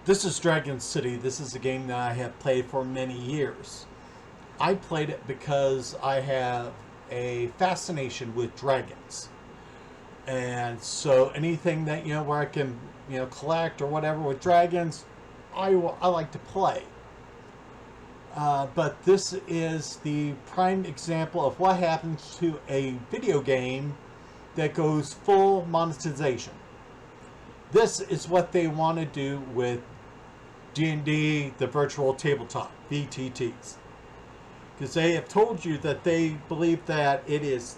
This is Dragon City. This is a game that I have played for many years. I played it because I have a fascination with dragons. And so anything that, where I can, collect or whatever with dragons, I like to play. But this is the prime example of what happens to a video game that goes full monetization. This is what they want to do with D&D, the virtual tabletop, VTTs. Because they have told you that they believe that it is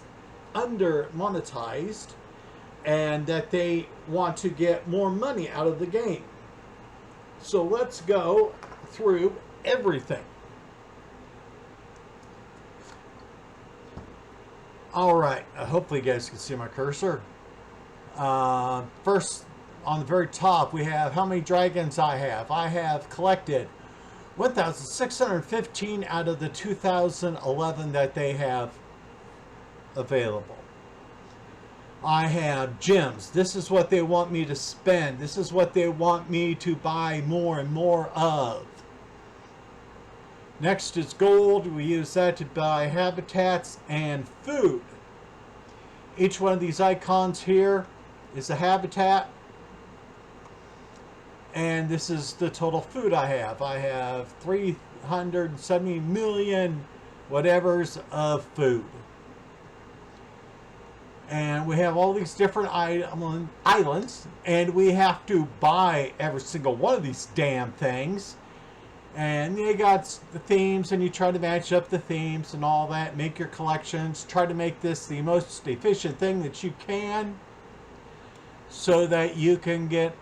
under monetized and that they want to get more money out of the game. So let's go through everything. Alright, hopefully you guys can see my cursor. First, on the very top, we have how many dragons I have. I have collected 1,615 out of the 2,011 that they have available. I have gems. This is what they want me to spend. This is what they want me to buy more and more of. Next is gold. We use that to buy habitats and food. Each one of these icons here is a habitat. And this is the total food I have. I have 370 million whatevers of food. And we have all these different islands. And we have to buy every single one of these damn things. And you got the themes, and you try to match up the themes and all that. Make your collections. Try to make this the most efficient thing that you can, so that you can get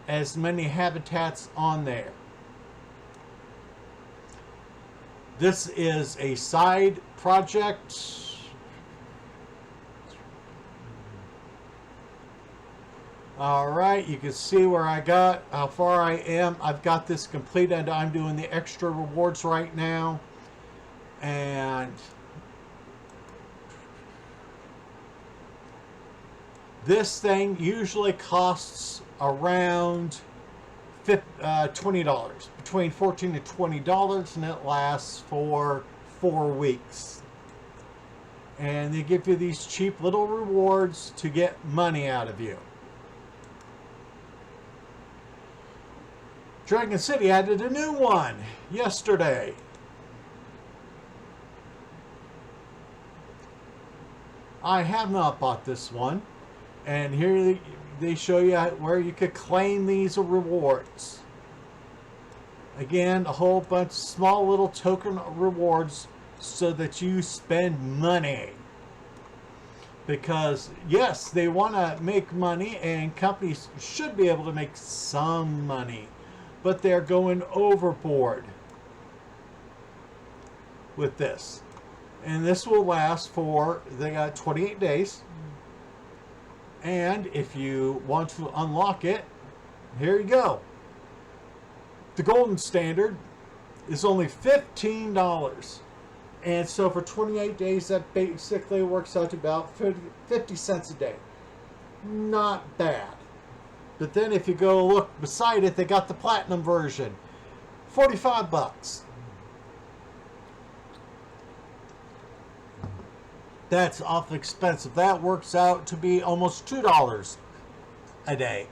as many habitats on there. This is a side project. Alright, you can see where I got, how far I am. I've got this completed. I'm doing the extra rewards right now. And this thing usually costs around $20, between $14 to $20, and it lasts for 4 weeks. And they give you these cheap little rewards to get money out of you. Dragon City added a new one yesterday. I have not bought this one. And here they show you where you could claim these rewards. Again, a whole bunch of small little token rewards so that you spend money. Because, yes, they want to make money, and companies should be able to make some money. But they're going overboard with this. And this will last for, they got 28 days. And if you want to unlock it, here you go. The golden standard is only $15. And so for 28 days, that basically works out to about 50 cents a day. Not bad. But then if you go look beside it, they got the platinum version. 45 bucks. That's awfully expensive. That works out to be almost $2 a day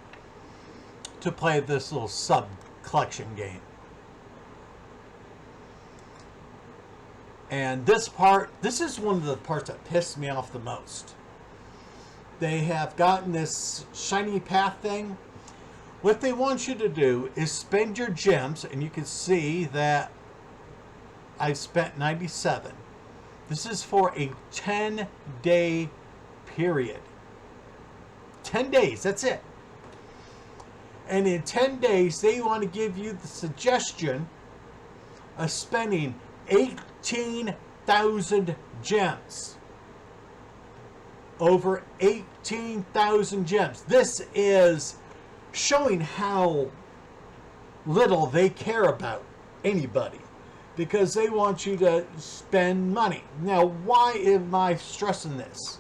to play this little sub-collection game. And this is one of the parts that pissed me off the most. They have gotten this shiny path thing. What they want you to do is spend your gems, and you can see that I've spent 97. This is for a 10-day period. 10 days, that's it. And in 10 days, they want to give you the suggestion of spending 18,000 gems. Over 18,000 gems. This is showing how little they care about anybody, because they want you to spend money. Now, why am I stressing this?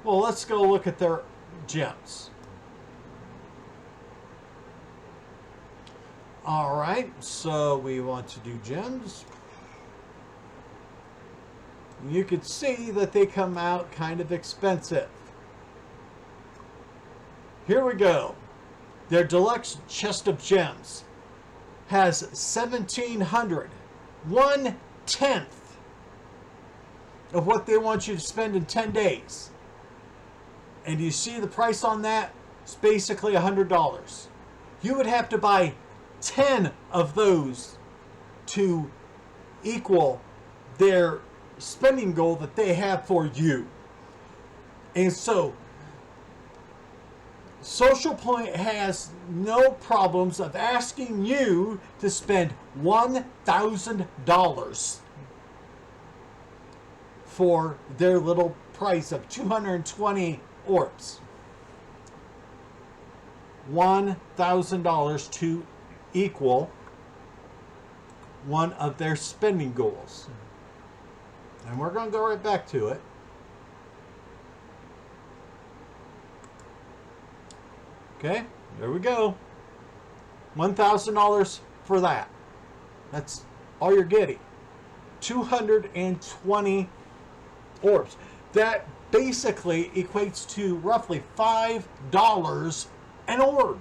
Well, let's go look at their gems. Alright, so we want to do gems. You could see that they come out kind of expensive. Here we go. Their deluxe chest of gems has 1,700. 1/10 of what they want you to spend in 10 days. And you see the price on that? It's basically $100. You would have to buy 10 of those to equal their spending goal that they have for you. And so Social Point has no problems of asking you to spend $1,000 for their little price of 220 orbs. $1,000 to equal one of their spending goals. And we're going to go right back to it. Okay, there we go. $1,000 for that. That's all you're getting. 220 orbs. That basically equates to roughly $5 an orb.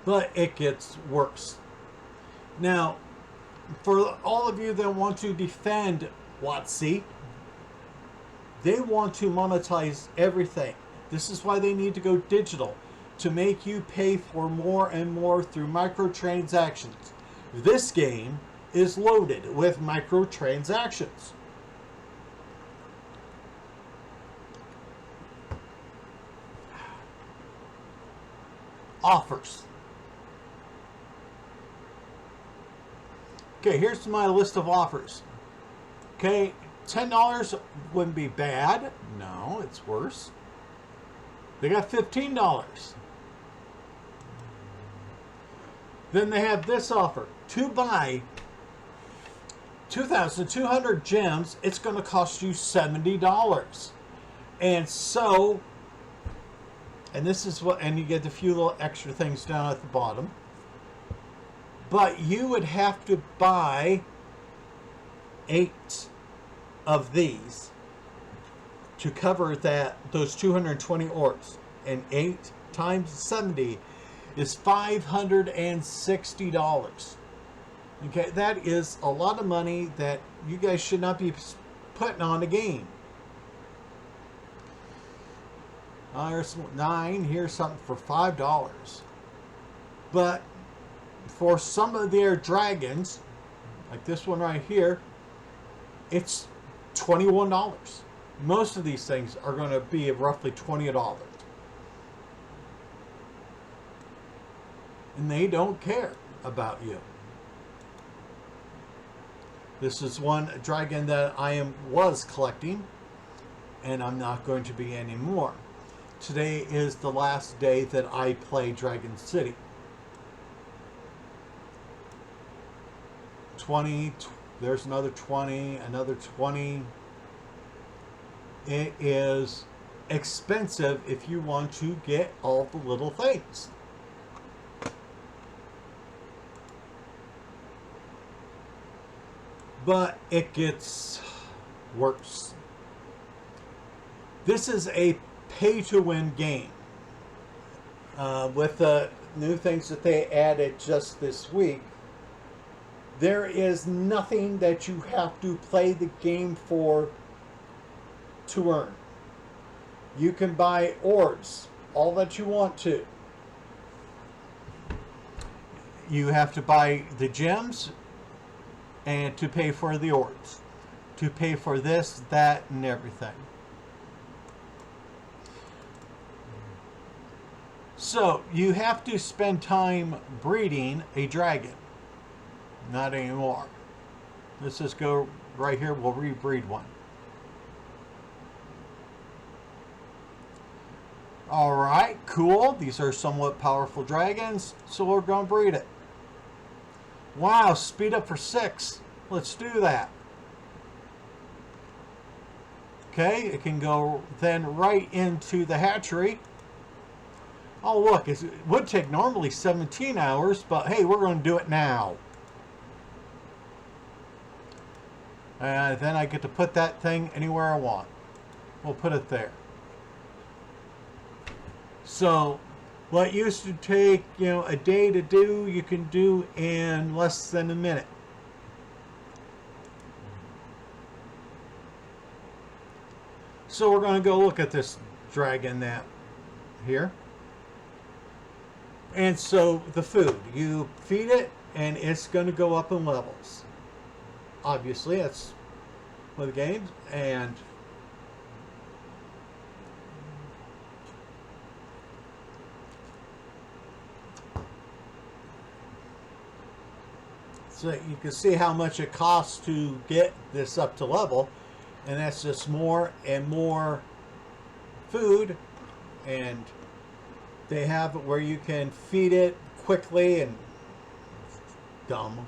But it gets worse. Now, for all of you that want to defend WotC, they want to monetize everything. This is why they need to go digital, to make you pay for more and more through microtransactions. This game is loaded with microtransactions. Offers. Okay, here's my list of offers. Okay, $10 wouldn't be bad. No, it's worse. They got $15. Then they have this offer. To buy 2,200 gems, it's going to cost you $70. And so, and this is what, and you get a few little extra things down at the bottom. But you would have to buy 8 of these to cover those 220 orbs. And 8 times 70 is $560. Okay, that is a lot of money that you guys should not be putting on a game. Here's 9. Here's something for $5. But for some of their dragons, like this one right here, it's $21. Most of these things are going to be roughly $20. And they don't care about you. This is one dragon that I was collecting, and I'm not going to be anymore. Today is the last day that I play Dragon City. 20, there's another 20, another 20. It is expensive if you want to get all the little things. But it gets worse. This is a pay-to-win game. With the new things that they added just this week, there is nothing that you have to play the game for to earn. You can buy orbs, all that you want to. You have to buy the gems and to pay for the orbs. To pay for this, that, and everything. So, you have to spend time breeding a dragon. Not anymore. Let's just go right here. We'll rebreed one. Alright, cool. These are somewhat powerful dragons, so we're going to breed it. Wow, speed up for 6. Let's do that. Okay, it can go then right into the hatchery. Oh look, it would take normally 17 hours, but hey, we're going to do it now. And then I get to put that thing anywhere I want. We'll put it there. So what used to take, a day to do, you can do in less than a minute. So we're going to go look at this dragon that here. And so the food, you feed it and it's going to go up in levels. Obviously, that's for the game. And so you can see how much it costs to get this up to level. And that's just more and more food. And they have it where you can feed it quickly and dumb.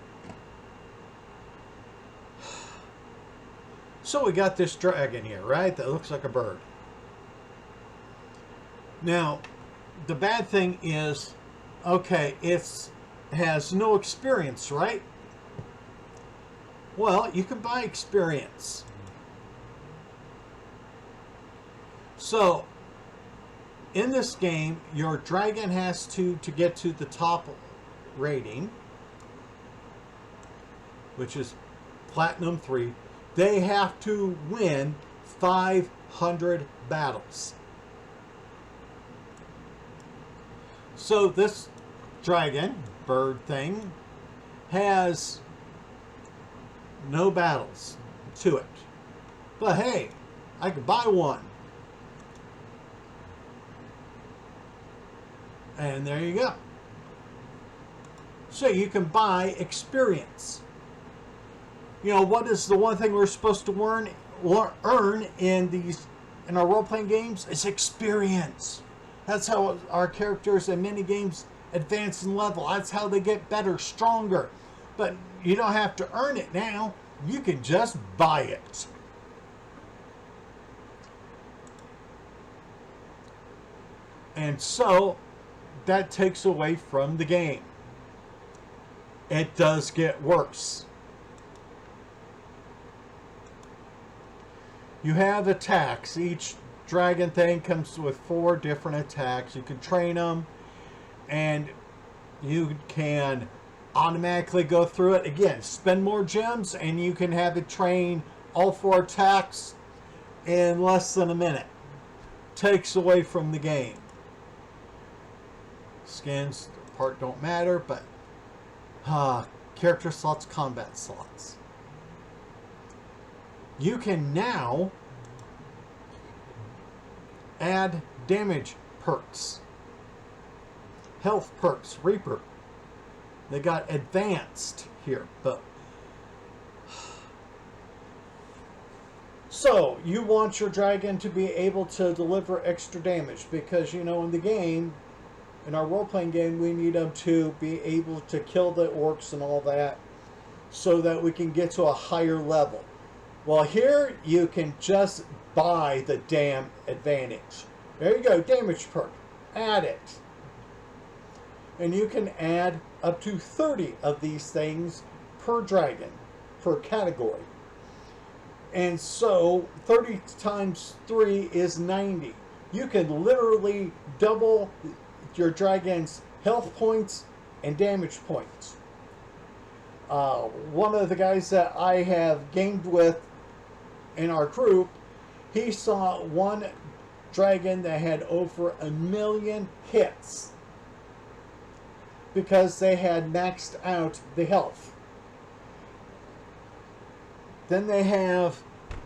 So we got this dragon here, right? That looks like a bird. Now, the bad thing is, okay, it has no experience, right? Well, you can buy experience. So, in this game, your dragon has to get to the top rating, which is Platinum 3, they have to win 500 battles. So this dragon, bird thing, has no battles to it. But hey, I could buy one. And there you go. So you can buy experience. What is the one thing we're supposed to earn in our role-playing games? It's experience. That's how our characters in many games advance in level. That's how they get better, stronger. But you don't have to earn it now. You can just buy it. And so that takes away from the game. It does get worse. You have attacks. Each dragon thing comes with 4 different attacks. You can train them, and you can automatically go through it. Again, spend more gems, and you can have it train all 4 attacks in less than a minute. Takes away from the game. Skins part don't matter, but character slots, combat slots. You can now add damage perks, health perks, Reaper. They got advanced here, but so you want your dragon to be able to deliver extra damage because in the game, in our role-playing game, we need them to be able to kill the orcs and all that so that we can get to a higher level. Well, here you can just buy the damn advantage. There you go, damage perk. Add it. And you can add up to 30 of these things per dragon, per category. And so 30 times 3 is 90. You can literally double your dragon's health points and damage points. One of the guys that I have gamed with in our group, he saw one dragon that had over 1 million hits because they had maxed out the health. Then they have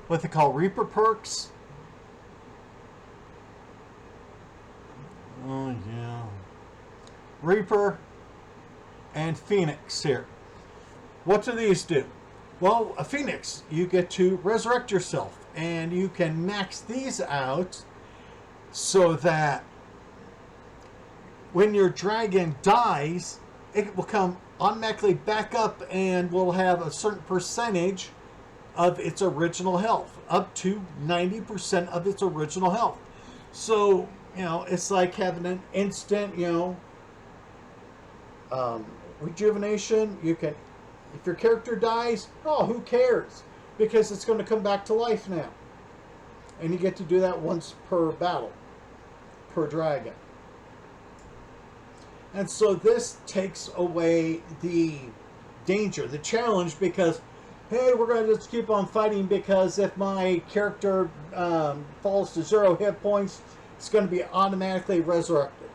what they call Reaper perks. Oh yeah. Reaper and Phoenix here. What do these do? Well, a Phoenix, you get to resurrect yourself, and you can max these out so that when your dragon dies, it will come automatically back up and will have a certain percentage of its original health, up to 90% of its original health. So, it's like having an instant, rejuvenation. You can, if your character dies, oh, who cares? Because it's going to come back to life now. And you get to do that once per battle, per dragon. And so this takes away the danger, the challenge, because, hey, we're going to just keep on fighting because if my character falls to 0 hit points, it's going to be automatically resurrected.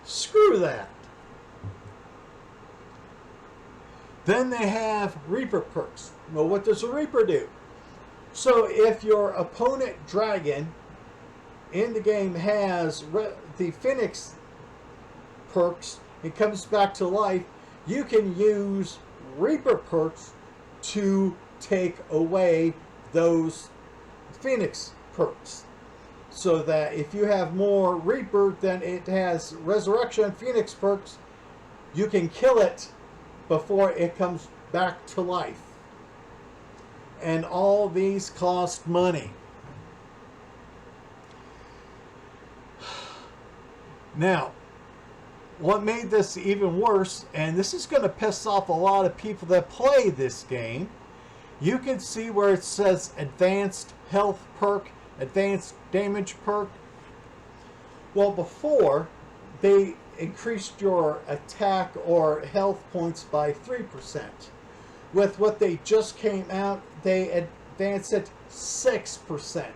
Screw that. Then they have Reaper perks. Well, what does a Reaper do? So if your opponent dragon in the game has the Phoenix perks, it comes back to life, you can use Reaper perks to take away those Phoenix perks. So that if you have more Reaper than it has Resurrection Phoenix perks, you can kill it before it comes back to life. And all these cost money. Now, what made this even worse, and this is going to piss off a lot of people that play this game, you can see where it says Advanced Health Perk, Advanced Damage Perk. Well, before, they increased your attack or health points by 3%. With what they just came out, they advanced it 6%.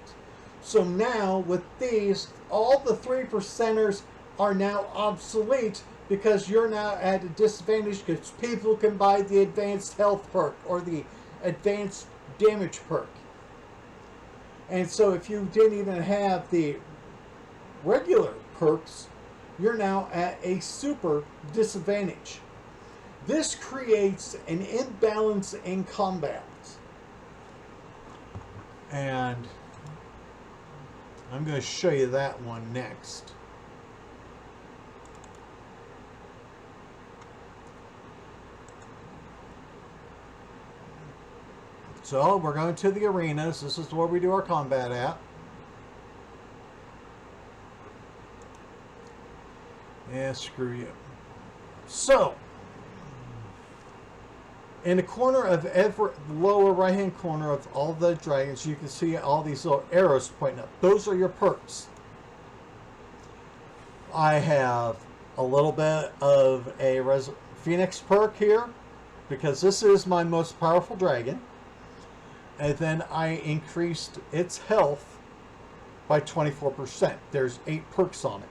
So now, with these, all the 3%ers are now obsolete because you're now at a disadvantage because people can buy the Advanced Health perk or the Advanced Damage perk. And so if you didn't even have the regular perks, you're now at a super disadvantage. This creates an imbalance in combat. And I'm going to show you that one next. So we're going to the arenas. This is where we do our combat at. Yeah, screw you. So, in the corner of every lower right hand corner of all the dragons, you can see all these little arrows pointing up. Those are your perks. I have a little bit of a Phoenix perk here because this is my most powerful dragon. And then I increased its health by 24%. There's 8 perks on it.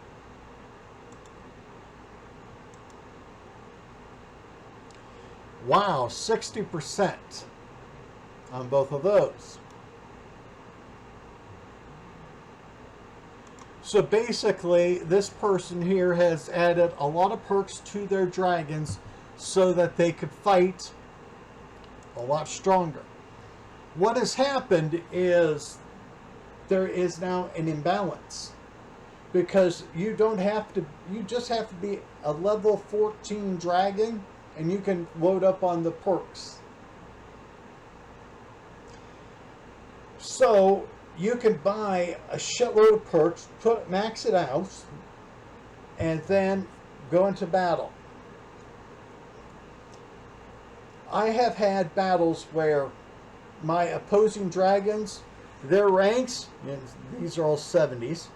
Wow, 60% on both of those. So basically, this person here has added a lot of perks to their dragons so that they could fight a lot stronger. What has happened is there is now an imbalance because you just have to be a level 14 dragon and you can load up on the perks. So you can buy a shitload of perks, max it out, and then go into battle. I have had battles where my opposing dragons, their ranks, and these are all 70s.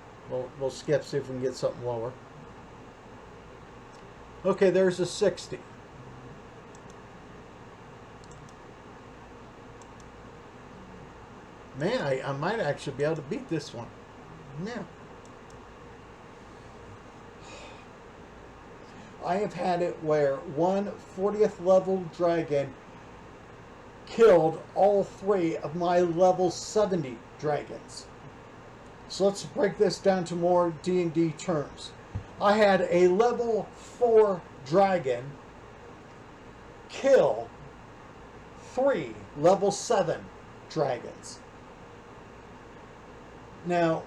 We'll skip, see if we can get something lower. Okay, there's a 60. Man, I might actually be able to beat this one. Yeah. I have had it where one 40th level dragon killed all 3 of my level 70 dragons. So let's break this down to more D&D terms. I had a level 4 dragon kill 3 level 7 dragons. Now,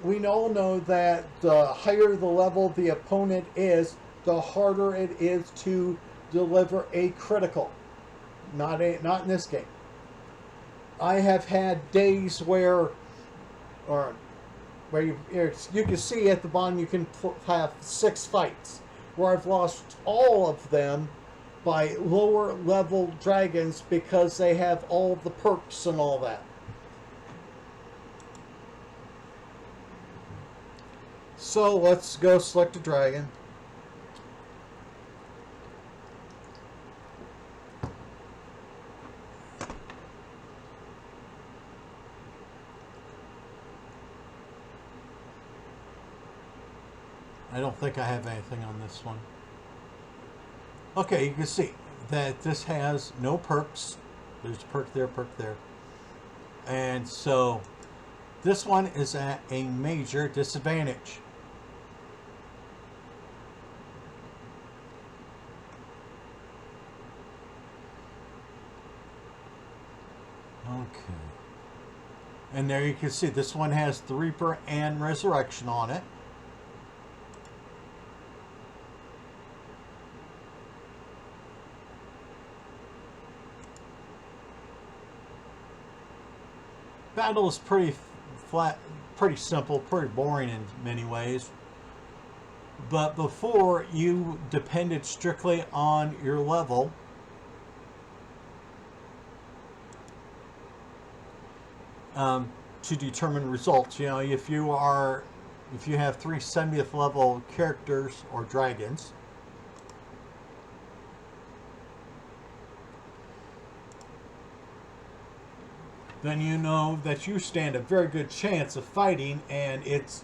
we all know that the higher the level the opponent is, the harder it is to deliver a critical. Not in this game. I have had days where, or where you can see at the bottom you can have 6 fights where I've lost all of them by lower level dragons because they have all the perks and all that. So let's go select a dragon. I don't think I have anything on this one. Okay, you can see that this has no perks. There's a perk there. And so this one is at a major disadvantage. Okay. And there you can see this one has the Reaper and Resurrection on it. Battle is pretty flat, pretty simple, pretty boring in many ways. But before, you depended strictly on your level. To determine results. You know, if you have 3 70th level characters or dragons, then you know that you stand a very good chance of fighting. And it's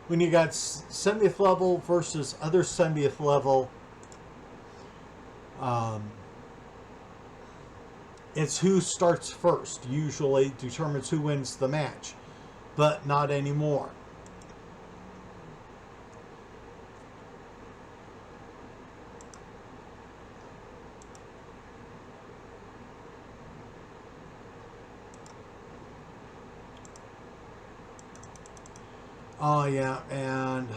when you got 70th level versus other 70th level, it's who starts first usually determines who wins the match, but not anymore. Oh yeah, and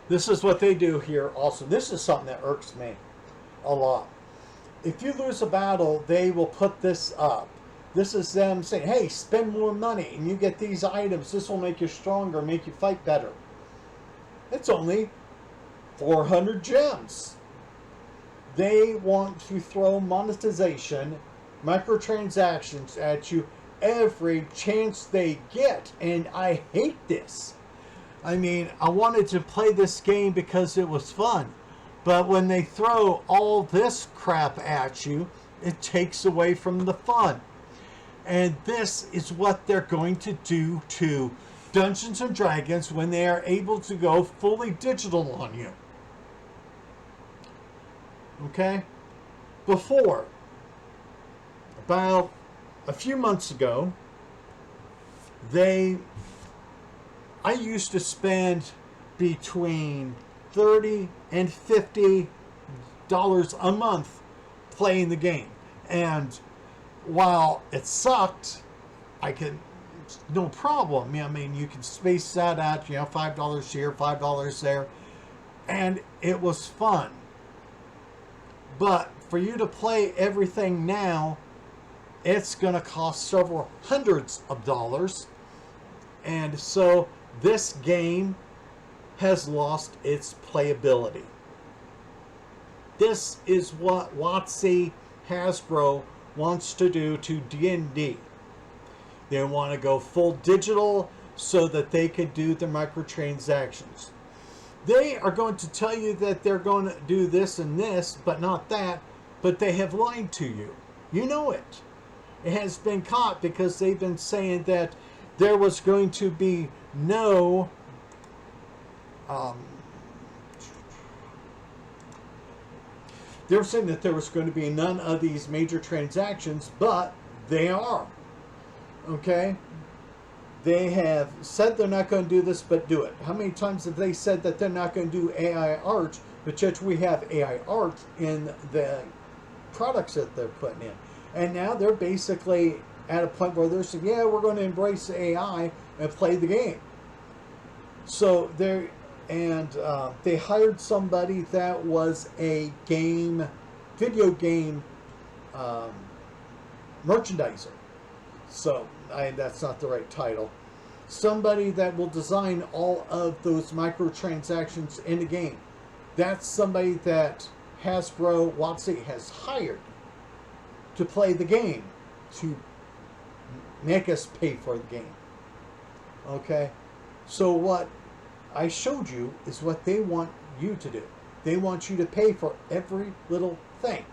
this is what they do here also. This is something that irks me a lot. If you lose a battle, they will put this up. This is them saying, hey, spend more money and you get these items. This will make you stronger, make you fight better. It's only 400 gems. They want to throw monetization, microtransactions at you every chance they get. And I hate this. I mean, I wanted to play this game because it was fun. But when they throw all this crap at you, it takes away from the fun. And this is what they're going to do to Dungeons and Dragons when they are able to go fully digital on you. Okay? Before, about a few months ago, I used to spend between $30 and $50 a month playing the game. And while it sucked, no problem. I mean, you can space that out, $5 here, $5 there, and it was fun. But for you to play everything now, it's going to cost several hundreds of dollars. And so this game has lost its playability. This is what WotC Hasbro wants to do to D&D. They want to go full digital so that they could do the microtransactions. They are going to tell you that they're going to do this and this, but not that, but they have lied to you. You know it. It has been caught because they've been saying that there was going to be no they were saying that there was going to be none of these major transactions, but they are. Okay? They have said they're not going to do this, but do it. How many times have they said that they're not going to do AI art, but yet we have AI art in the products that they're putting in? And now they're basically at a point where they're saying, yeah, we're going to embrace AI and play the game. So they hired somebody that was a video game merchandiser. So that's not the right title. Somebody that will design all of those microtransactions in the game. That's somebody that Hasbro WotC has hired to play the game, to make us pay for the game. Okay? So what I showed you is what they want you to do. They want you to pay for every little thing.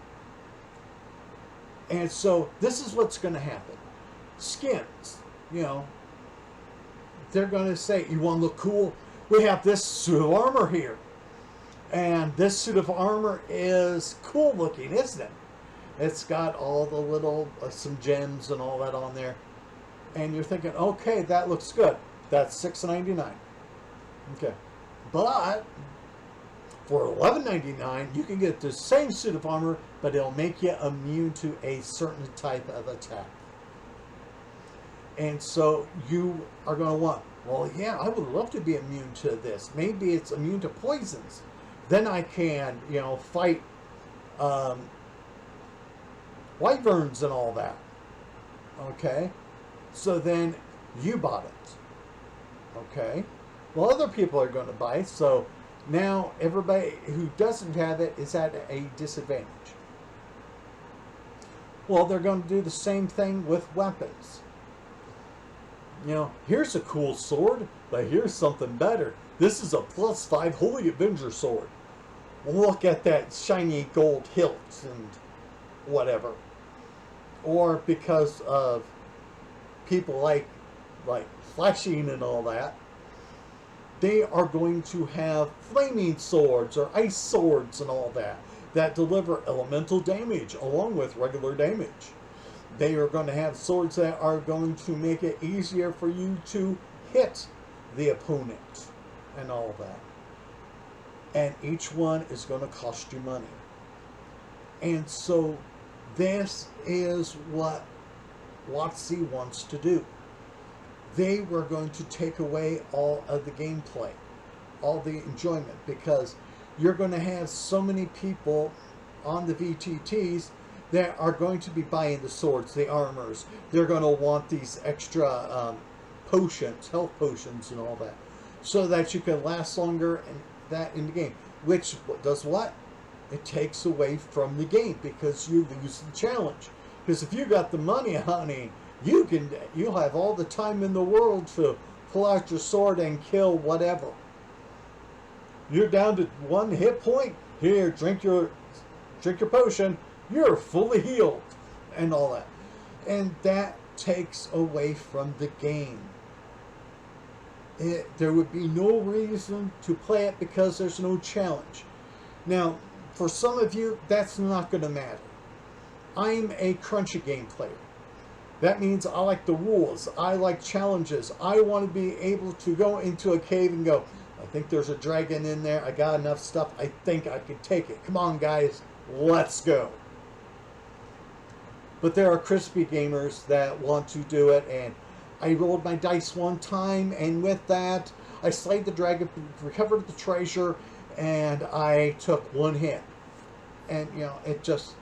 And so this is what's going to happen. Skins, they're going to say, you want to look cool? We have this suit of armor here. And this suit of armor is cool looking, isn't it? It's got all the little, some gems and all that on there. And you're thinking, okay, that looks good. That's $6.99. Okay. But for $11.99, you can get the same suit of armor, but it'll make you immune to a certain type of attack. And so you are going to want, well, yeah, I would love to be immune to this. Maybe it's immune to poisons. Then I can, fight wyverns and all that. Okay? So then you bought it. Okay? Well, other people are going to buy it, so now everybody who doesn't have it is at a disadvantage. Well, they're going to do the same thing with weapons. Here's a cool sword, but here's something better. This is a +5 Holy Avenger sword. Look at that shiny gold hilt and whatever. Or because of people like flashing and all that, they are going to have flaming swords or ice swords and all that deliver elemental damage along with regular damage. They are going to have swords that are going to make it easier for you to hit the opponent and all that. And each one is going to cost you money. And so this is what WotC wants to do. They were going to take away all of the gameplay, all the enjoyment, because you're going to have so many people on the VTTs that are going to be buying the swords, the armors. They're going to want these extra potions, health potions and all that, so that you can last longer and that in the game. Which does what? It takes away from the game because you lose the challenge. Because if you got the money, honey, you'll have all the time in the world to pull out your sword and kill whatever. You're down to 1 hit point. Here, drink your potion. You're fully healed and all that. And that takes away from the game. There would be no reason to play it because there's no challenge. Now, for some of you, that's not going to matter. I'm a crunchy game player. That means I like the rules. I like challenges. I want to be able to go into a cave and go, I think there's a dragon in there. I got enough stuff. I think I can take it. Come on, guys. Let's go. But there are crispy gamers that want to do it, and I rolled my dice one time, and with that, I slayed the dragon, recovered the treasure, and I took 1 hit. And,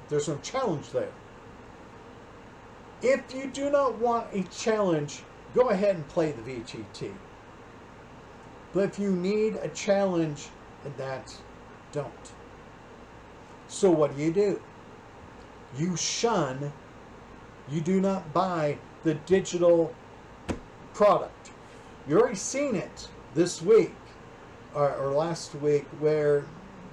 there's no challenge there. If you do not want a challenge, go ahead and play the VTT. But if you need a challenge, don't. So what do? You shun, you do not buy the digital product. You already seen it this week, or last week, where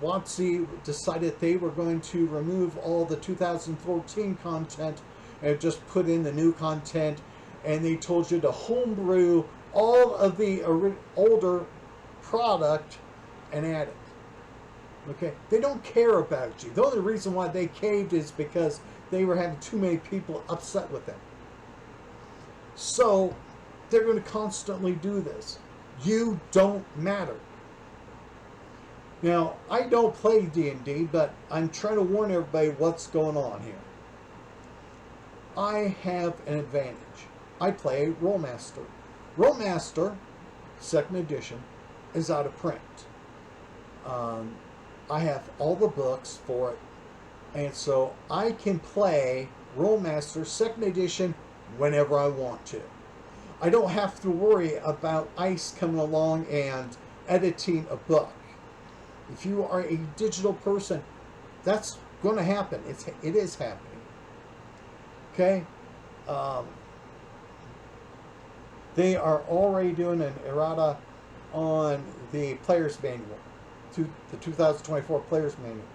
WotC decided they were going to remove all the 2014 content and just put in the new content, and they told you to homebrew all of the older product and add it. Okay? They don't care about you. The only reason why they caved is because they were having too many people upset with them. So they're going to constantly do this. You don't matter. Now, I don't play D&D, but I'm trying to warn everybody what's going on here. I have an advantage. I play Rollmaster. Rollmaster, 2nd edition, is out of print. I have all the books for it, and so I can play Rollmaster 2nd edition whenever I want to. I don't have to worry about ICE coming along and editing a book. If you are a digital person, that's going to happen. It is happening. Okay? They are already doing an errata on the player's manual, the 2024 player's manual.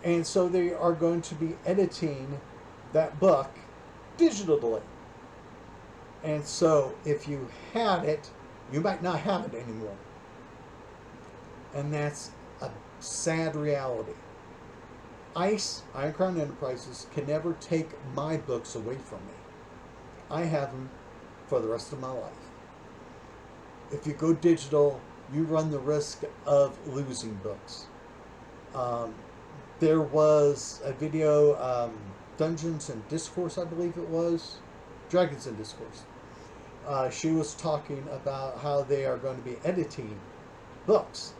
And so they are going to be editing that book digitally. And so if you had it, you might not have it anymore. And that's a sad reality. ICE, Iron Crown Enterprises, can never take my books away from me. I have them for the rest of my life. If you go digital, you run the risk of losing books. There was a video, Dungeons and Discourse, I believe it was. Dragons and Discourse. She was talking about how they are going to be editing books.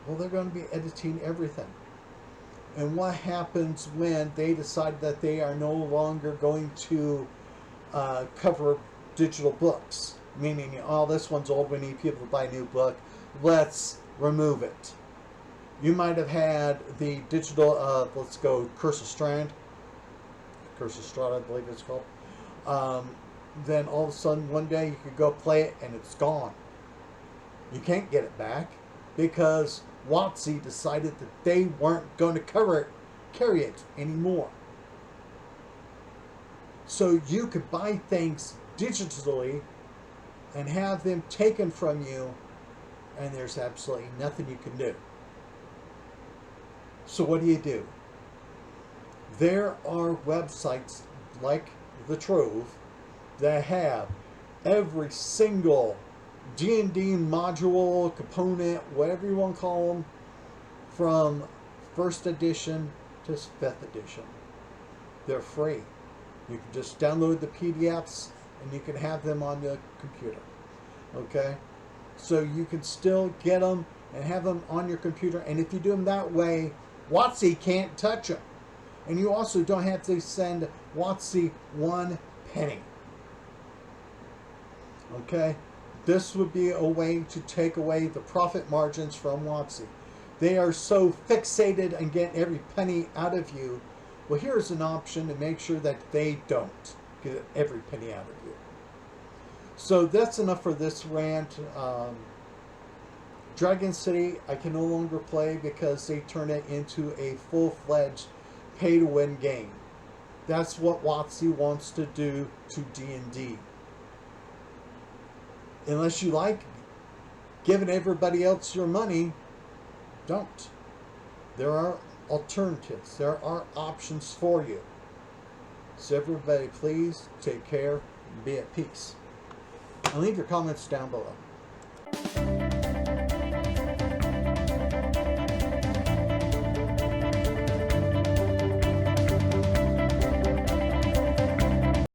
Well, they're going to be editing everything. And what happens when they decide that they are no longer going to cover digital books? Meaning, oh, this one's old, we need people to buy a new book. Let's remove it. You might have had the digital, let's go, Curse of Strahd, I believe it's called. Then all of a sudden, one day, you could go play it, and it's gone. You can't get it back, because WotC decided that they weren't going to carry it anymore. So you could buy things digitally and have them taken from you, and there's absolutely nothing you can do. So what do? There are websites like The Trove that have every single D&D module, component, whatever you want to call them, from 1st edition to 5th edition. They're free. You can just download the PDFs and you can have them on your computer. Okay? So you can still get them and have them on your computer. And if you do them that way, WotC can't touch them. And you also don't have to send WotC 1 penny. Okay? This would be a way to take away the profit margins from WotC. They are so fixated on getting every penny out of you. Well, here's an option to make sure that they don't get every penny out of you. So that's enough for this rant. Dragon City, I can no longer play because they turn it into a full-fledged pay-to-win game. That's what WotC wants to do to D&D. Unless you like giving everybody else your money, don't. There are alternatives. There are options for you. So everybody, please take care and be at peace. And leave your comments down below.